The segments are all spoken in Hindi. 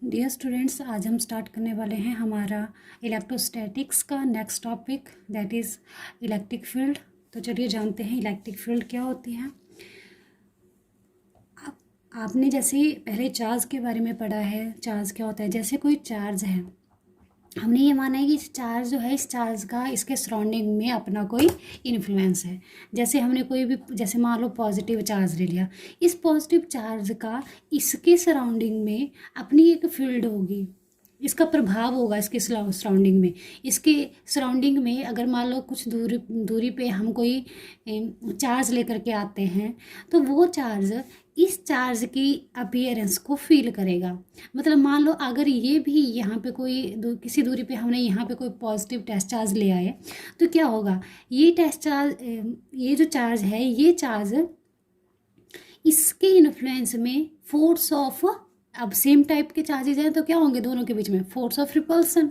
डियर स्टूडेंट्स, आज हम स्टार्ट करने वाले हैं हमारा इलेक्ट्रोस्टैटिक्स का next topic, that is electric field. तो चलिए जानते हैं इलेक्ट्रिक फील्ड क्या होती है। आपने जैसे पहले चार्ज के बारे में पढ़ा है, चार्ज क्या होता है। जैसे कोई चार्ज है, हमने ये माना है कि इस चार्ज जो है, इस चार्ज का इसके सराउंडिंग में अपना कोई इन्फ्लुएंस है। जैसे हमने कोई भी, जैसे मान लो पॉजिटिव चार्ज ले लिया, इस पॉजिटिव चार्ज का इसके सराउंडिंग में अपनी एक फील्ड होगी, इसका प्रभाव होगा इसके सराउंडिंग में। इसके सराउंडिंग में अगर मान लो कुछ दूरी पे हम कोई चार्ज लेकर के आते हैं, तो वो चार्ज इस चार्ज की अपीयरेंस को फील करेगा। मतलब मान लो अगर ये भी यहाँ पे कोई किसी दूरी पे हमने यहाँ पे कोई पॉजिटिव टेस्ट चार्ज ले आए, तो क्या होगा, ये टेस्ट चार्ज, ये जो चार्ज है, ये चार्ज इसके इन्फ्लुएंस में फोर्स ऑफ, अब सेम टाइप के चार्जेज हैं तो क्या होंगे दोनों के बीच में, force of repulsion,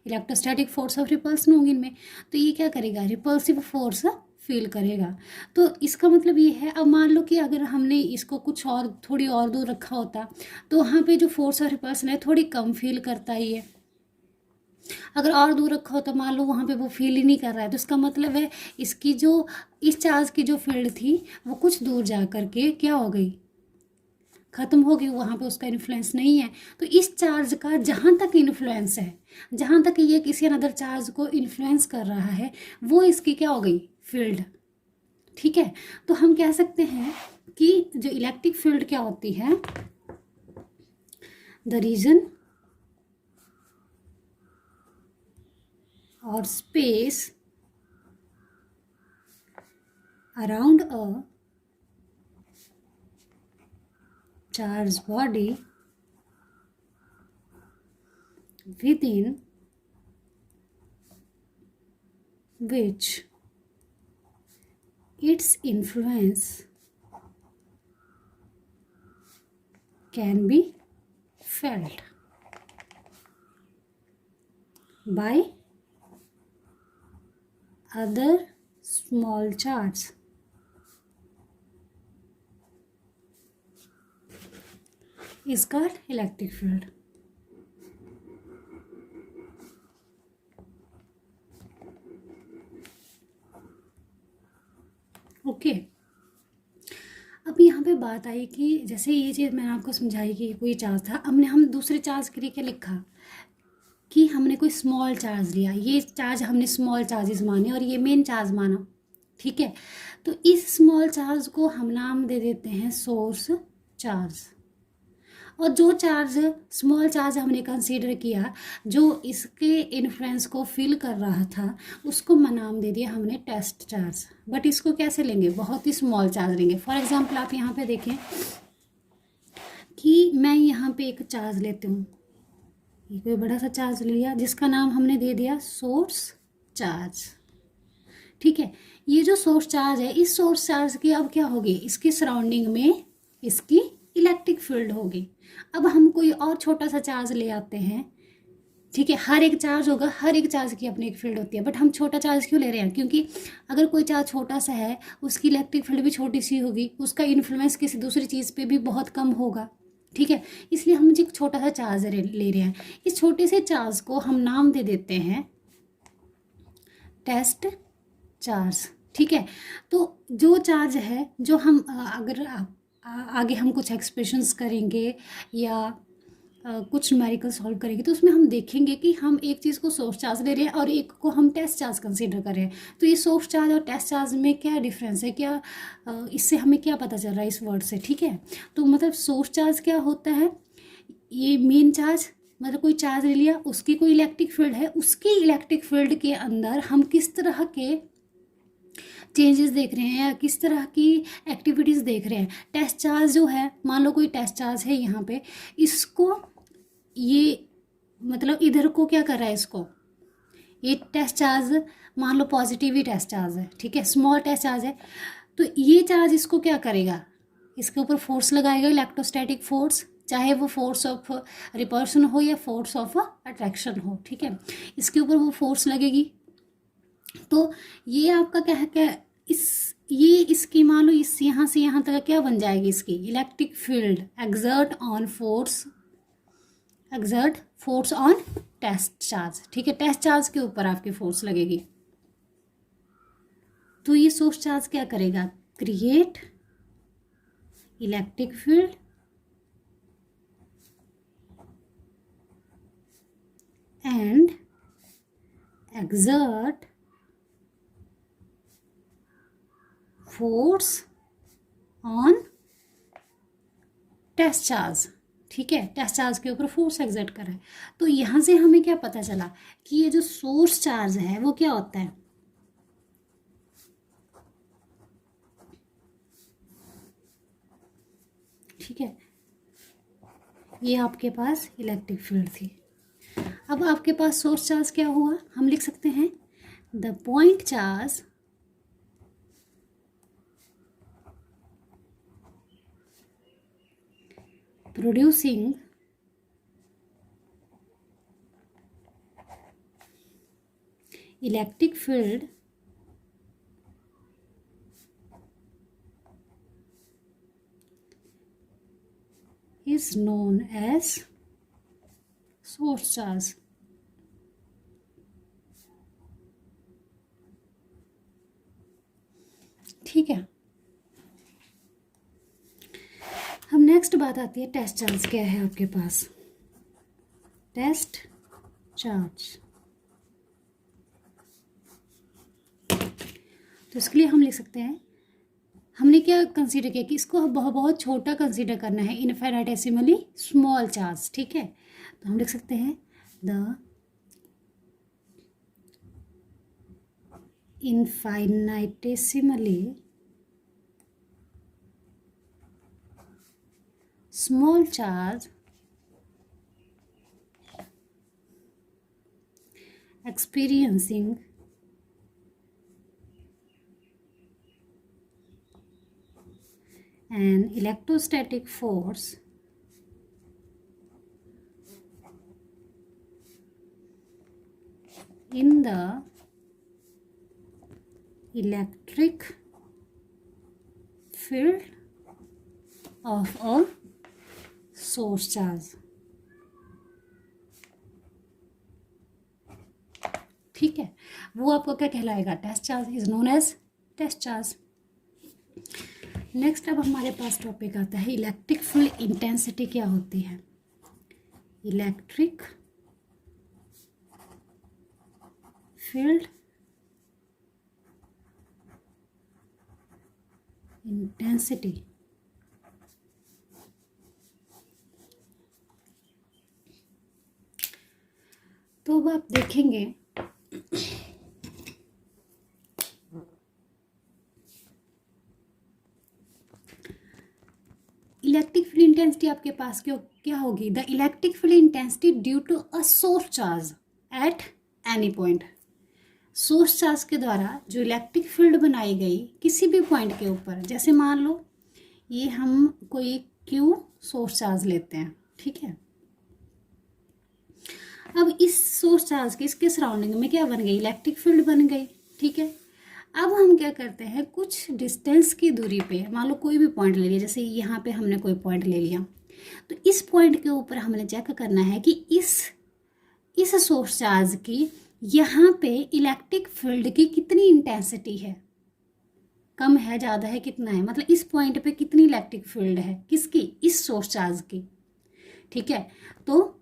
electrostatic force of repulsion होंगी इनमें। तो ये क्या करेगा, रिपल्सिव फोर्स फील करेगा। तो इसका मतलब ये है, अब मान लो कि अगर हमने इसको कुछ और थोड़ी और दूर रखा होता, तो वहाँ पे जो फोर्स ऑफ रिपल्सन है थोड़ी कम फील करता ही है। अगर और दूर रखा हो तो मान लो वहाँ पे वो फील ही नहीं कर रहा है, तो इसका मतलब है इसकी जो, इस चार्ज की जो फील्ड थी वो कुछ दूर जा करके क्या हो गई, ख़त्म हो गई, वहाँ पे उसका इन्फ्लुएंस नहीं है। तो इस चार्ज का जहाँ तक इन्फ्लुएंस है, जहाँ तक ये किसी अनदर चार्ज को इन्फ्लुएंस कर रहा है, वो इसकी क्या हो गई, फील्ड। ठीक है, तो हम कह सकते हैं कि जो इलेक्ट्रिक फील्ड क्या होती है, द रीजन और space around a charge body within which its influence can be felt by other small charges is called electric field. Okay, अब यहाँ पे बात आई कि जैसे ये चीज़ मैंने आपको समझाई कि कोई चार्ज था, हम दूसरे चार्ज के लिए क्या लिखा कि हमने कोई स्मॉल चार्ज लिया, ये चार्ज हमने स्मॉल चार्जेस माने और ये मेन चार्ज माना। ठीक है, तो इस स्मॉल चार्ज को हम नाम दे देते हैं सोर्स चार्ज। और जो चार्ज, स्मॉल चार्ज हमने कंसीडर किया, जो इसके इन्फ्लुएंस को फील कर रहा था, उसको नाम दे दिया हमने टेस्ट चार्ज। बट इसको कैसे लेंगे, बहुत ही स्मॉल चार्ज लेंगे। फॉर एग्जांपल आप यहाँ पे देखें कि मैं यहाँ पे एक चार्ज लेती हूँ, ये कोई बड़ा सा चार्ज लिया जिसका नाम हमने दे दिया सोर्स चार्ज। ठीक है, ये जो सोर्स चार्ज है, इस सोर्स चार्ज की अब क्या होगी, इसकी सराउंडिंग में इसकी इलेक्ट्रिक फील्ड होगी। अब हम कोई और छोटा सा चार्ज ले आते हैं, ठीक है, हर एक चार्ज होगा, हर एक चार्ज की अपनी एक फील्ड होती है, बट हम छोटा चार्ज क्यों ले रहे हैं, क्योंकि अगर कोई चार्ज छोटा सा है उसकी इलेक्ट्रिक फील्ड भी छोटी सी होगी, उसका इन्फ्लुएंस किसी दूसरी चीज़ पे भी बहुत कम होगा। ठीक है, इसलिए हम एक छोटा सा चार्ज ले रहे हैं। इस छोटे से चार्ज को हम नाम दे देते हैं टेस्ट चार्ज। ठीक है, तो जो चार्ज है, जो हम अगर आगे हम कुछ एक्सप्रेशंस करेंगे या कुछ न्यूमेरिकल सॉल्व करेंगे, तो उसमें हम देखेंगे कि हम एक चीज़ को सोर्स चार्ज ले रहे हैं और एक को हम टेस्ट चार्ज कंसीडर कर रहे हैं। तो ये सोर्स चार्ज और टेस्ट चार्ज में क्या डिफरेंस है, क्या इससे हमें क्या पता चल रहा है इस वर्ड से। ठीक है, तो मतलब सोर्स चार्ज क्या होता है, ये मेन चार्ज, मतलब कोई चार्ज ले लिया, उसकी कोई इलेक्ट्रिक फील्ड है, उसकी इलेक्ट्रिक फील्ड के अंदर हम किस तरह के चेंजेस देख रहे हैं या किस तरह की एक्टिविटीज़ देख रहे हैं। टेस्ट चार्ज जो है, मान लो कोई टेस्ट चार्ज है यहाँ पे, इसको ये मतलब इधर को क्या कर रहा है, इसको, ये टेस्ट चार्ज मान लो पॉजिटिव ही टेस्ट चार्ज है, ठीक है, स्मॉल टेस्ट चार्ज है, तो ये चार्ज इसको क्या करेगा, इसके ऊपर फोर्स लगाएगा, इलेक्ट्रोस्टैटिक फोर्स, चाहे वो फोर्स ऑफ रिपल्शन हो या फोर्स ऑफ अट्रैक्शन हो। ठीक है, इसके ऊपर वो फोर्स लगेगी। तो ये आपका क्या है, क्या ये इसकी मान लो इस यहाँ से यहाँ तक क्या बन जाएगी, इसकी electric field exert on force exert force on test charge, ठीक है, टेस्ट चार्ज के ऊपर आपकी फोर्स लगेगी। तो ये सोर्स चार्ज क्या करेगा, create electric field and exert force on test charge, ठीक है, टेस्ट चार्ज के ऊपर फोर्स एक्सर्ट कर रहा है। तो यहाँ से हमें क्या पता चला कि ये जो सोर्स चार्ज है वो क्या होता है, ठीक है, ये आपके पास इलेक्ट्रिक फील्ड थी। अब आपके पास सोर्स चार्ज क्या हुआ, हम लिख सकते हैं the point charge producing electric field is known as source charge। ठीक है, हम नेक्स्ट बात आती है टेस्ट चार्ज क्या है आपके पास, टेस्ट चार्ज। तो इसके लिए हम लिख सकते हैं, हमने क्या कंसीडर किया कि इसको बहुत बहुत छोटा कंसीडर करना है, इनफाइनाइटेसिमली स्मॉल चार्ज, ठीक है। तो हम लिख सकते हैं the इनफाइनाइटेसिमली small charge experiencing an electrostatic force in the electric field of a source charge, ठीक है, वो आपको क्या कहलाएगा, test charge, is known as test charge. Next अब हमारे पास टॉपिक आता है इलेक्ट्रिक फील्ड इंटेंसिटी क्या होती है, इलेक्ट्रिक फील्ड इंटेंसिटी। तो अब आप देखेंगे इलेक्ट्रिक फील्ड इंटेंसिटी आपके पास क्या होगी, the electric field intensity due to a source charge at any point. Source charge के द्वारा जो इलेक्ट्रिक फील्ड बनाई गई किसी भी पॉइंट के ऊपर, जैसे मान लो ये हम कोई क्यू सोर्स चार्ज लेते हैं, ठीक है। अब इस सोर्स चार्ज के इसके सराउंडिंग में क्या बन गई, इलेक्ट्रिक फील्ड बन गई, ठीक है। अब हम क्या करते हैं, कुछ डिस्टेंस की दूरी पे, मान लो कोई भी पॉइंट ले लिया, जैसे यहाँ पे हमने कोई पॉइंट ले लिया, तो इस पॉइंट के ऊपर हमने चेक करना है कि इस सोर्स चार्ज की यहाँ पे इलेक्ट्रिक फील्ड की कितनी इंटेंसिटी है, कम है, ज़्यादा है, कितना है, मतलब इस पॉइंट पे कितनी इलेक्ट्रिक फील्ड है, किसकी, इस सोर्स चार्ज की, ठीक है। तो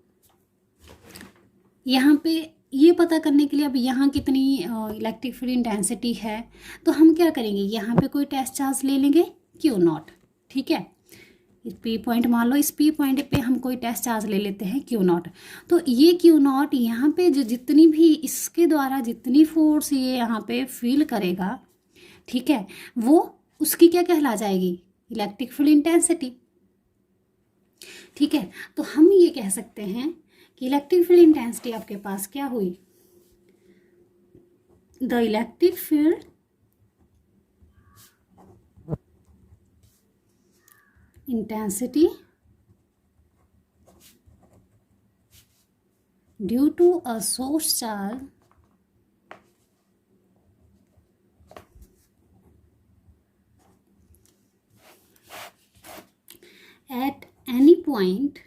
यहाँ पे ये पता करने के लिए अब यहाँ कितनी इलेक्ट्रिक फील्ड इंटेंसिटी है, तो हम क्या करेंगे, यहाँ पे कोई टेस्ट चार्ज ले लेंगे Q0, ठीक है। इस P पॉइंट मान लो, इस P पॉइंट पे हम कोई टेस्ट चार्ज ले लेते हैं Q0। तो ये Q0 यहाँ पे जो जितनी भी इसके द्वारा जितनी फोर्स ये यहाँ पे फील करेगा, ठीक है, वो उसकी क्या कहला जाएगी, इलेक्ट्रिक फील्ड इंटेंसिटी, ठीक है। तो हम ये कह सकते हैं कि इलेक्ट्रिक फील्ड इंटेंसिटी आपके पास क्या हुई, the electric field intensity due to a source charge at any point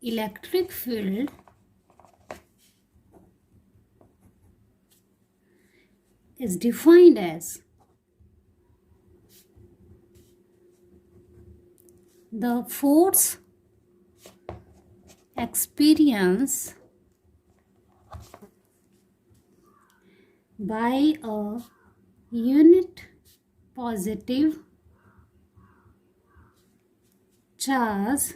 electric field is defined as the force experienced by a unit positive charge.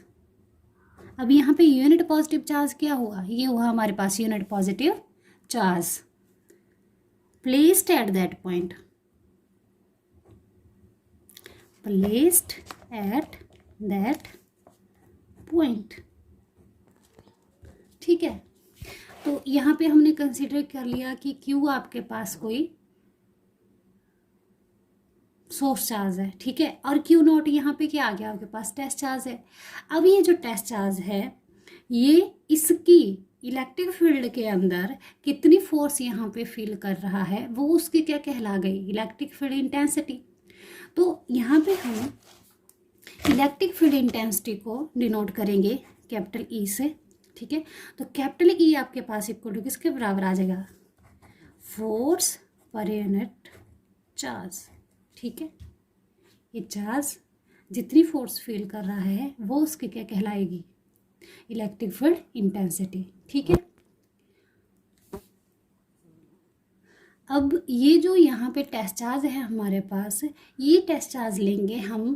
अब यहाँ पे यूनिट पॉजिटिव चार्ज क्या हुआ, ये हुआ हमारे पास unit positive charge placed at that point, placed at that point. ठीक है, तो यहाँ पे हमने कंसीडर कर लिया कि क्यू आपके पास कोई सोर्स चार्ज है। ठीक है, और क्यू नॉट यहाँ पे क्या आ गया आपके पास, टेस्ट चार्ज है। अब ये जो टेस्ट चार्ज है, ये इसकी इलेक्ट्रिक फील्ड के अंदर कितनी फोर्स यहाँ पे फील कर रहा है, वो उसकी क्या कहला गई, इलेक्ट्रिक फील्ड इंटेंसिटी। तो यहाँ पे हम इलेक्ट्रिक फील्ड इंटेंसिटी को डिनोट करेंगे कैपिटल ई से। ठीक है, तो कैपिटल ई आपके पास इक्वल टू किसके बराबर आ जाएगा, फोर्स पर यूनिट चार्ज। ठीक है, ये चार्ज जितनी फोर्स फील कर रहा है वो उसकी क्या कहलाएगी, इलेक्ट्रिक फील्ड इंटेंसिटी। ठीक है, अब ये जो यहाँ पे टेस्ट चार्ज है हमारे पास, ये टेस्ट चार्ज लेंगे हम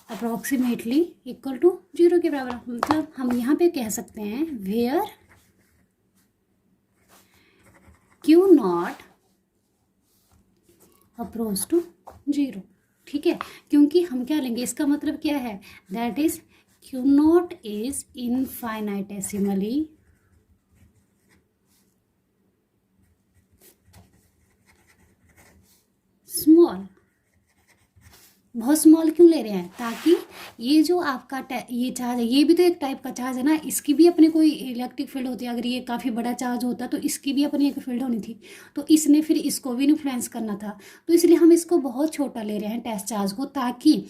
अप्रोक्सीमेटली इक्वल टू 0 के बराबर। मतलब हम यहाँ पे कह सकते हैं where q naught approach to 0। ठीक है, क्योंकि हम क्या लेंगे, इसका मतलब क्या है, that is Q not is infinitesimally small. बहुत स्मॉल क्यों ले रहे हैं, ताकि ये जो आपका ये चार्ज है, ये भी तो एक टाइप का चार्ज है ना, इसकी भी अपनी कोई इलेक्ट्रिक फील्ड होती है। अगर ये काफ़ी बड़ा चार्ज होता तो इसकी भी अपनी एक फील्ड होनी थी, तो इसने फिर इसको भी इन्फ्लुएंस करना था। तो इसलिए हम इसको बहुत छोटा ले रहे हैं टेस्ट चार्ज को, ताकि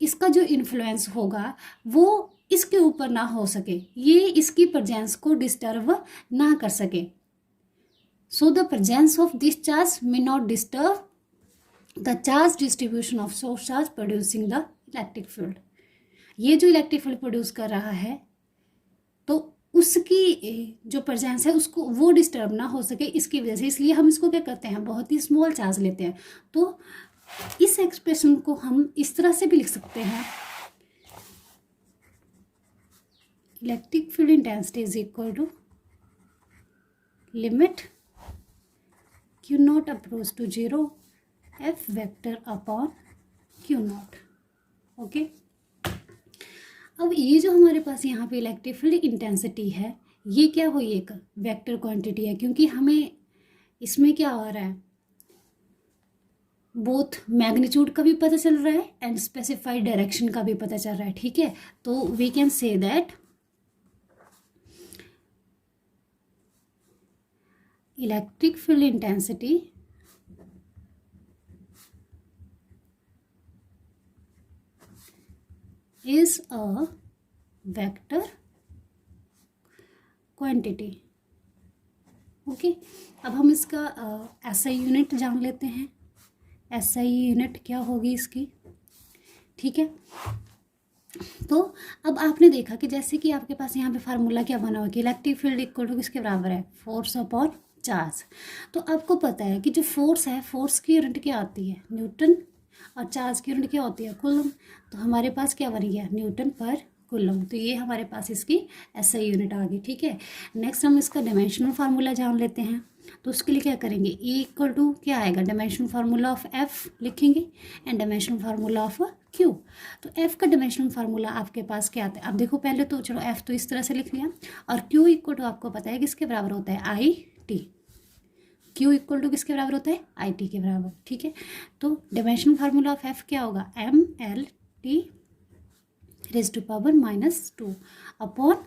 इसका जो इन्फ्लुएंस होगा वो इसके ऊपर ना हो सके, ये इसकी प्रेजेंस को डिस्टर्ब ना कर सके। So the presence of this charge may not disturb the charge distribution of source charge producing the electric field. ये जो इलेक्ट्रिक फील्ड प्रोड्यूस कर रहा है, तो उसकी जो प्रेजेंस है उसको वो डिस्टर्ब ना हो सके इसकी वजह से, इसलिए हम इसको क्या करते हैं, बहुत ही स्मॉल चार्ज लेते हैं। तो इस एक्सप्रेशन को हम इस तरह से भी लिख सकते हैं, electric field intensity is equal to limit q naught approach to 0 F vector upon q naught. Okay, अब ये जो हमारे पास यहाँ पे इलेक्ट्रिक फील्ड इंटेंसिटी है, ये क्या हुई, एक वेक्टर क्वांटिटी है, क्योंकि हमें इसमें क्या हो रहा है, बोथ मैग्नीट्यूड का भी पता चल रहा है एंड स्पेसिफाइड डायरेक्शन का भी पता चल रहा है। ठीक है, तो we can say that electric field intensity is a vector quantity। Okay, अब हम इसका SI यूनिट जान लेते हैं। SI यूनिट क्या होगी इसकी। ठीक है, तो अब आपने देखा कि जैसे कि आपके पास यहाँ पे फार्मूला क्या बना हुआ कि इलेक्ट्रिक फील्ड इक्वल टू किसके बराबर है, फोर्स अपॉन चार्ज। तो आपको पता है कि जो फोर्स है, फोर्स की यूनिट क्या आती है, न्यूटन, और चार्ज की यूनिट क्या होती है, कूलम। तो हमारे पास क्या बन गया, न्यूटन पर कूलम। तो ये हमारे पास इसकी SI यूनिट आ गई। ठीक है, नेक्स्ट हम इसका डायमेंशनल फार्मूला जान लेते हैं। तो उसके लिए क्या करेंगे, E इक्वल टू क्या आएगा, डायमेंशनल फार्मूला ऑफ F लिखेंगे and dimensional formula of Q। तो F का डायमेंशनल फार्मूला आपके पास क्या आता है, अब देखो पहले तो चलो F तो इस तरह से लिख लिया, और Q इक्वल टू आपको पता है किसके बराबर होता है, IT। Q इक्वल टू किसके बराबर होता है, IT के बराबर। ठीक है, तो डायमेंशनल फार्मूला ऑफ F क्या होगा, MLT raise to power -2 upon,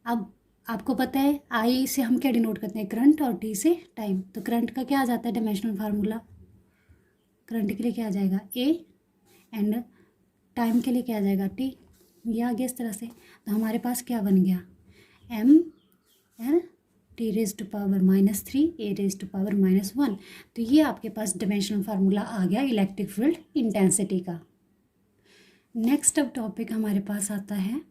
अब आपको पता है I से हम क्या डिनोट करते हैं, करंट, और T से टाइम। तो करंट का क्या आ जाता है डायमेंशनल फार्मूला, करंट के लिए क्या आ जाएगा, A, एंड टाइम के लिए क्या आ जाएगा टी, ये आ गया इस तरह से। तो हमारे पास क्या बन गया M L T raise to power -3 A raise to power -1। तो ये आपके पास डायमेंशनल फार्मूला आ गया इलेक्ट्रिक फील्ड इंटेंसिटी का। नेक्स्ट अब टॉपिक हमारे पास आता है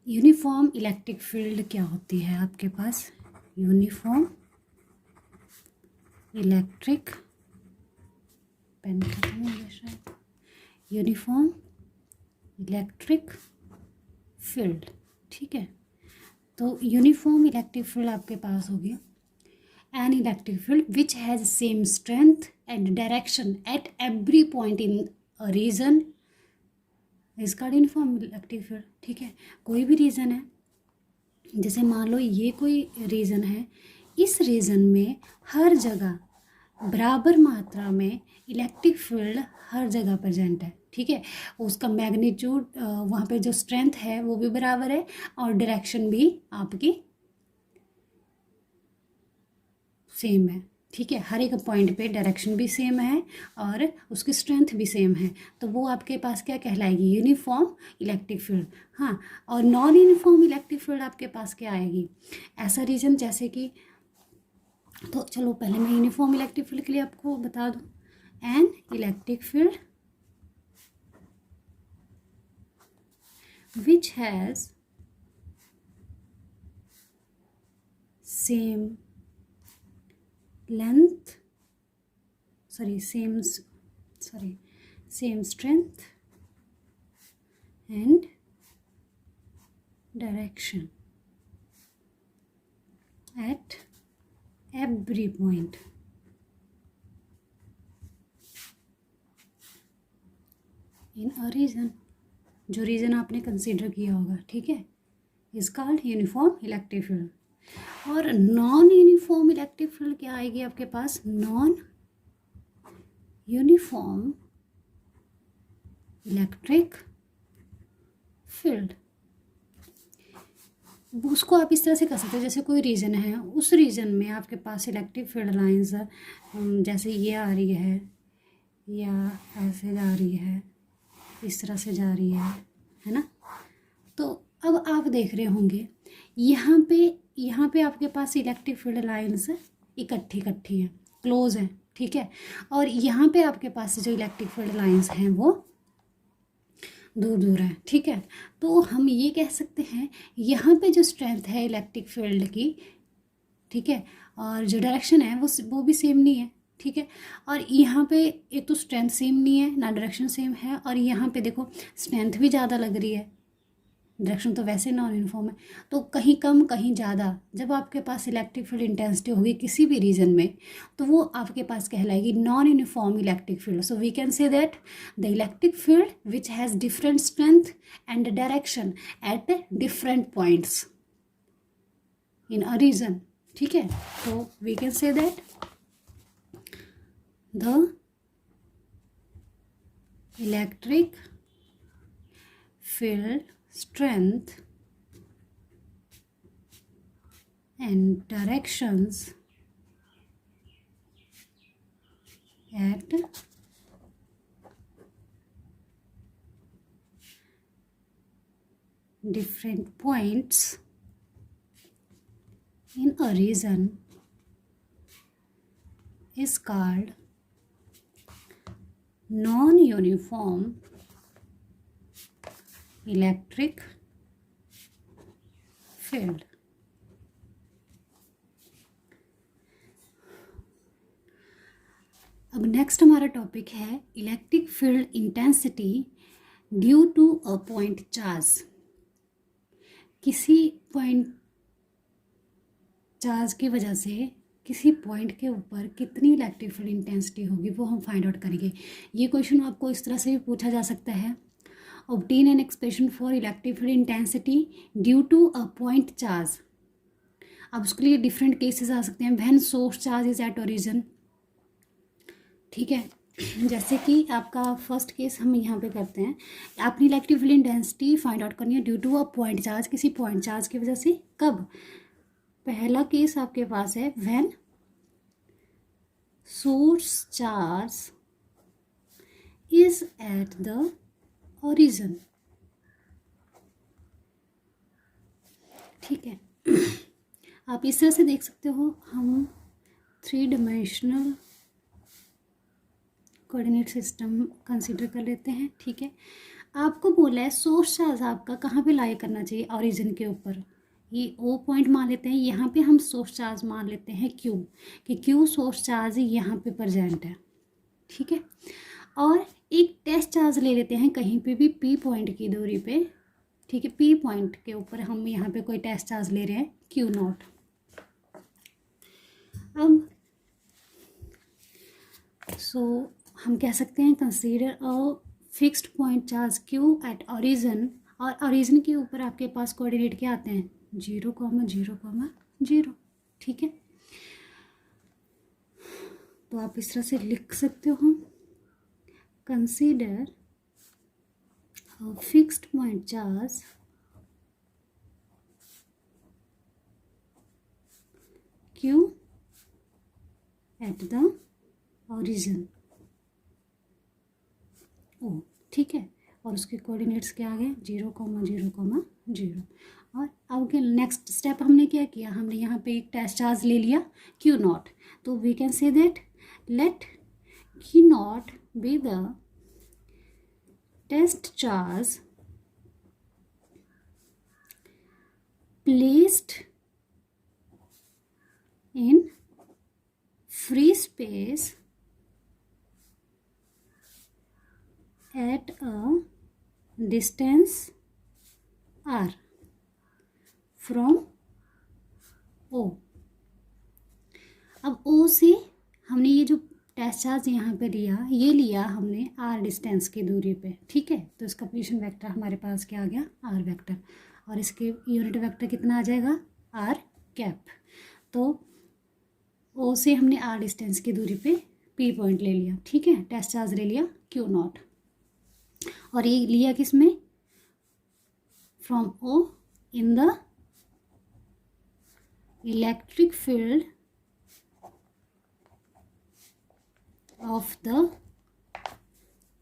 यूनिफॉर्म इलेक्ट्रिक फील्ड क्या होती है आपके पास। यूनिफॉर्म इलेक्ट्रिक, पेन खत्म हो गया शायद, यूनिफॉर्म इलेक्ट्रिक फील्ड, ठीक है। तो यूनिफॉर्म इलेक्ट्रिक फील्ड आपके पास होगी an electric field which has same strength and direction at every point in a region is called uniform electric field, ठीक है। कोई भी रीजन है, जैसे मान लो ये कोई रीजन है, इस रीजन में हर जगह बराबर मात्रा में इलेक्ट्रिक फील्ड हर जगह प्रेजेंट है, ठीक है। उसका मैग्नीट्यूड वहाँ पे जो स्ट्रेंथ है वो भी बराबर है और डायरेक्शन भी आपकी सेम है, ठीक है। हर एक पॉइंट पे डायरेक्शन भी सेम है और उसकी स्ट्रेंथ भी सेम है, तो वो आपके पास क्या कहलाएगी यूनिफॉर्म इलेक्ट्रिक फील्ड। हाँ, और नॉन यूनिफॉर्म इलेक्ट्रिक फील्ड आपके पास क्या आएगी, ऐसा रीजन जैसे कि, तो चलो पहले मैं यूनिफॉर्म इलेक्ट्रिक फील्ड के लिए आपको बता दूं, N electric field which has same length, same strength and direction at every point in a region, जो रीजन आपने कंसीडर किया होगा, ठीक है, is called uniform electric field. और नॉन यूनिफॉर्म इलेक्ट्रिक फील्ड क्या आएगी आपके पास, नॉन यूनिफॉर्म इलेक्ट्रिक फील्ड। उसको आप इस तरह से कर सकते हो, जैसे कोई रीजन है, उस रीजन में आपके पास इलेक्ट्रिक फील्ड लाइंस जैसे ये आ रही है या ऐसे जा रही है, इस तरह से जा रही है ना। तो अब आप देख रहे होंगे यहाँ पे आपके पास इलेक्ट्रिक फील्ड लाइंस इकट्ठी हैं, क्लोज हैं, ठीक है। और यहाँ पे आपके पास जो इलेक्ट्रिक फील्ड लाइंस हैं वो दूर दूर हैं, ठीक है। तो हम ये कह सकते हैं यहाँ पे जो स्ट्रेंथ है इलेक्ट्रिक फील्ड की, ठीक है, और जो डायरेक्शन है वो भी सेम नहीं है, ठीक है। और यहाँ पे एक तो स्ट्रेंथ सेम नहीं है ना डायरेक्शन सेम है, और यहाँ पे देखो स्ट्रेंथ भी ज़्यादा लग रही है, डायरेक्शन तो वैसे नॉन यूनिफॉर्म है, तो कहीं कम कहीं ज़्यादा जब आपके पास इलेक्ट्रिक फील्ड इंटेंसिटी होगी किसी भी रीजन में, तो वो आपके पास कहलाएगी non uniform electric field. So we can say that the electric field which has different strength and direction at different points in a region, ठीक है। तो we can say that the electric field strength and directions at different points in a region is called non-uniform electric field. अब नेक्स्ट हमारा टॉपिक है electric field intensity due to a point charge. किसी पॉइंट चार्ज की वजह से किसी पॉइंट के ऊपर कितनी इलेक्ट्रिक फील्ड इंटेंसिटी होगी वो हम फाइंड आउट करेंगे। ये क्वेश्चन आपको इस तरह से भी पूछा जा सकता है, obtain an expression for electric field intensity due to a point charge. अब उसके लिए डिफरेंट केसेस आ सकते हैं, when source charge is at origin, ठीक है। जैसे कि आपका फर्स्ट केस हम यहाँ पे करते हैं, आपने electric field intensity find out करनी है due to a point charge, किसी पॉइंट चार्ज की वजह से। कब? पहला केस आपके पास है when source charge is at the origin. ठीक है, आप इस तरह से देख सकते हो। हम 3 डायमेंशनल कोऑर्डिनेट सिस्टम कंसीडर कर लेते हैं। ठीक है, आपको बोला है सोर्स चार्ज आपका कहाँ पे लाई करना चाहिए, ओरिजिन के ऊपर। ये ओ पॉइंट मान लेते हैं, यहाँ पे हम सोर्स चार्ज मान लेते हैं क्यू, कि क्यू सोर्स चार्ज यहाँ पे प्रेजेंट है। ठीक है, और एक टेस्ट चार्ज ले लेते हैं कहीं पे भी पी पॉइंट की दूरी पे। ठीक है, पी पॉइंट के ऊपर हम यहाँ पे कोई टेस्ट चार्ज ले रहे हैं क्यू नॉट। अब हम कह सकते हैं consider a fixed point charge q at origin, और ओरिजिन के ऊपर आपके पास कोऑर्डिनेट क्या आते हैं, 0,0,0। ठीक है, तो आप इस तरह से लिख सकते हो, consider a fixed point charge q at the origin O. ठीक है, और उसके कोऑर्डिनेट्स क्या आ गए, 0,0,0। और अब के नेक्स्ट स्टेप हमने क्या किया, हमने यहाँ पे एक टेस्ट चार्ज ले लिया क्यू नॉट। तो we can say that let q naught be the test charge placed in free space at a distance r from O। अब O से हमने ये जो टेस्ट चार्ज यहाँ पे लिया, ये लिया हमने r डिस्टेंस की दूरी पे। ठीक है, तो इसका पोजीशन वेक्टर हमारे पास क्या आ गया, r वेक्टर, और इसके यूनिट वेक्टर कितना आ जाएगा, r कैप। तो O से हमने r डिस्टेंस की दूरी पे P पॉइंट ले लिया। ठीक है, टेस्ट चार्ज ले लिया Q नॉट, और ये लिया किस में, from O in the electric field of the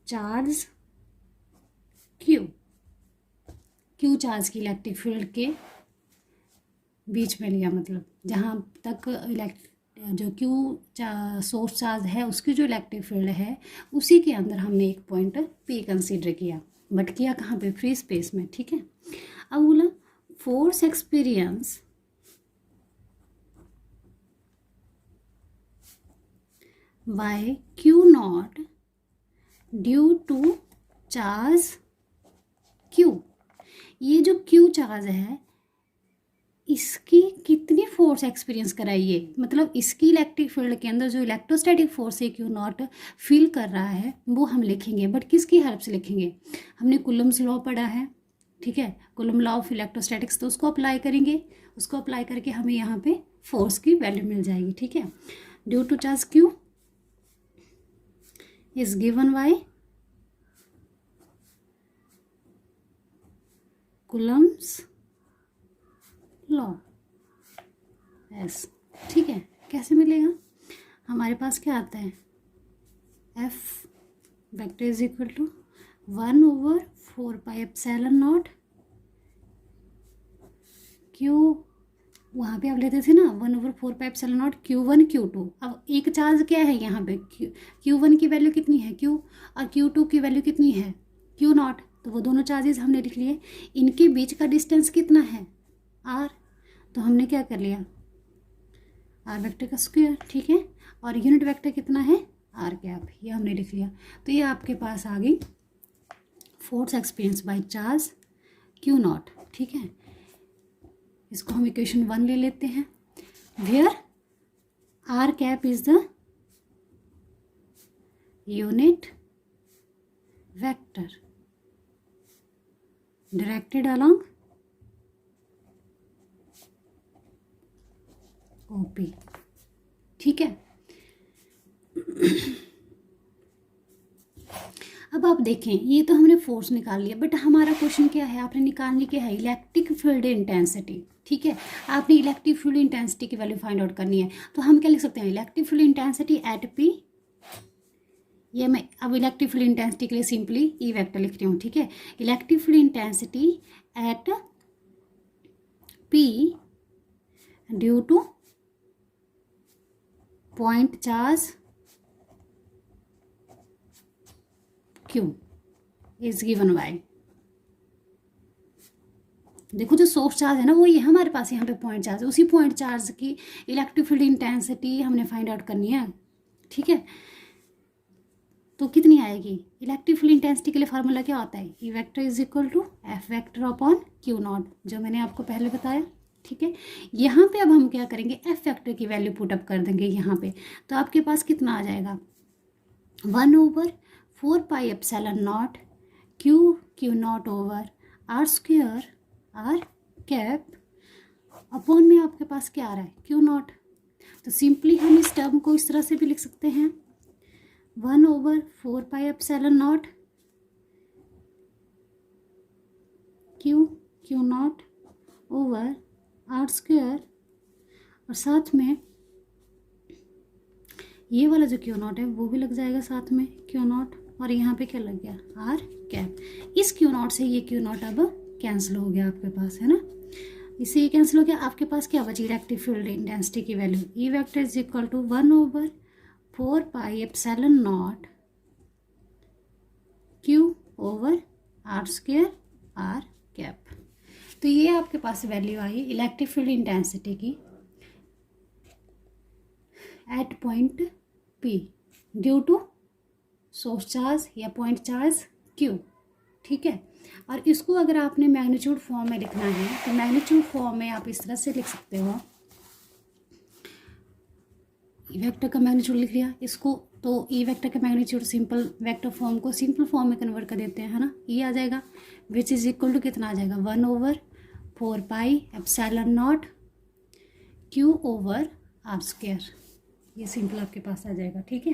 charge q charge की इलेक्ट्रिक फील्ड के बीच में लिया, मतलब जहाँ तक जो क्यू सोर्स चार्ज है उसकी जो इलेक्ट्रिक फील्ड है उसी के अंदर हमने एक पॉइंट पी कंसीडर किया, बट किया कहाँ पे, फ्री स्पेस में। ठीक है, अब बोला force experience by q naught due to charge q. ये जो क्यू चार्ज है इसकी कितनी फोर्स एक्सपीरियंस कराइए, मतलब इसकी इलेक्ट्रिक फील्ड के अंदर जो इलेक्ट्रोस्टैटिक फोर्स है क्यू नॉट फील कर रहा है वो हम लिखेंगे, बट किसकी हेल्प से लिखेंगे, हमने कुलम्स लॉ पढ़ा है। ठीक है, कुलम लॉ ऑफ इलेक्ट्रोस्टैटिक्स, तो उसको अप्लाई करेंगे, उसको अप्लाई करके हमें यहाँ पे फोर्स की वैल्यू मिल जाएगी। ठीक है, due to charge Q is given by Coulomb's law एस। ठीक है, कैसे मिलेगा, हमारे पास क्या आता है, F vector is equal to 1/4πε0 Q, वहाँ पे आप लेते थे ना 1/4πε0 Q1 Q2। अब एक चार्ज क्या है यहाँ पे, Q1 की वैल्यू कितनी है Q, और Q2 की वैल्यू कितनी है Q नॉट। तो वो दोनों चार्जेस हमने लिख लिए, इनके बीच का डिस्टेंस कितना है R, तो हमने क्या कर लिया R वेक्टर का स्क्वायर। ठीक है, और यूनिट वेक्टर कितना है R कैप, ये हमने लिख लिया। तो ये आपके पास आ गई force experience by charge Q naught. ठीक है, इसको हम इक्वेशन 1 ले लेते हैं, where R cap is the unit vector directed along OP। ठीक है, अब आप देखें ये तो हमने फोर्स निकाल लिया, बट हमारा क्वेश्चन क्या है, आपने निकालनी क्या है, इलेक्ट्रिक फील्ड इंटेंसिटी। ठीक है, आपने इलेक्ट्रिक फील्ड इंटेंसिटी की वैल्यू फाइंड आउट करनी है, तो हम क्या लिख सकते हैं, electric field intensity at P ये मैं अब इलेक्ट्रिक फील्ड इंटेंसिटी के लिए सिंपली ई वेक्टर लिख रही हूँ, ठीक है। Electric field intensity at P due two point charge Q is given bye, देखो जो सोर्स चार्ज है ना वो ये हमारे पास यहाँ पे पॉइंट चार्ज है, उसी पॉइंट चार्ज की इलेक्ट्रिक फील्ड इंटेंसिटी हमने फाइंड आउट करनी है, ठीक है। तो कितनी आएगी, इलेक्ट्रिक फील्ड इंटेंसिटी के लिए फार्मूला क्या होता है, E vector is equal to F vector upon q naught, जो मैंने आपको पहले बताया, ठीक है। यहाँ पे अब हम क्या करेंगे, एफ वेक्टर की वैल्यू पुट अप कर देंगे यहाँ पे, तो आपके पास कितना आ जाएगा, 1/4 pi epsilon naught q naught over r square r cap upon में आपके पास क्या आ रहा है, क्यू नॉट। तो सिंपली हम इस टर्म को इस तरह से भी लिख सकते हैं, 1/4 pi epsilon naught q naught over r square, और साथ में ये वाला जो क्यू नॉट है वो भी लग जाएगा साथ में क्यू नॉट, और यहाँ पे क्या लग गया, आर कैप। इस क्यू नॉट से ये क्यू नॉट अब कैंसिल हो गया आपके पास, है ना। इससे ये कैंसिल हो गया, आपके पास क्या बची, इलेक्ट्रिक फील्ड इंटेंसिटी की value, E vector is equal to 1/4 pi epsilon naught q over r square r cap. तो ये आपके पास वैल्यू आई इलेक्ट्रिक फील्ड इंटेंसिटी की at point P due to source charge या पॉइंट चार्ज क्यू, ठीक है। और इसको अगर आपने मैग्नीट्यूड फॉर्म में लिखना है तो मैग्नीट्यूड फॉर्म में आप इस तरह से लिख सकते हो, ई वेक्टर का मैग्नीट्यूड लिख लिया इसको, तो ई वेक्टर का मैग्नीट्यूड सिंपल वेक्टर फॉर्म को सिंपल फॉर्म में कन्वर्ट कर देते हैं, है ना। ये आ जाएगा विच इज इक्वल टू कितना आ जाएगा, 1/4 pi epsilon naught q over r square, ये सिंपल आपके पास आ जाएगा, ठीक है।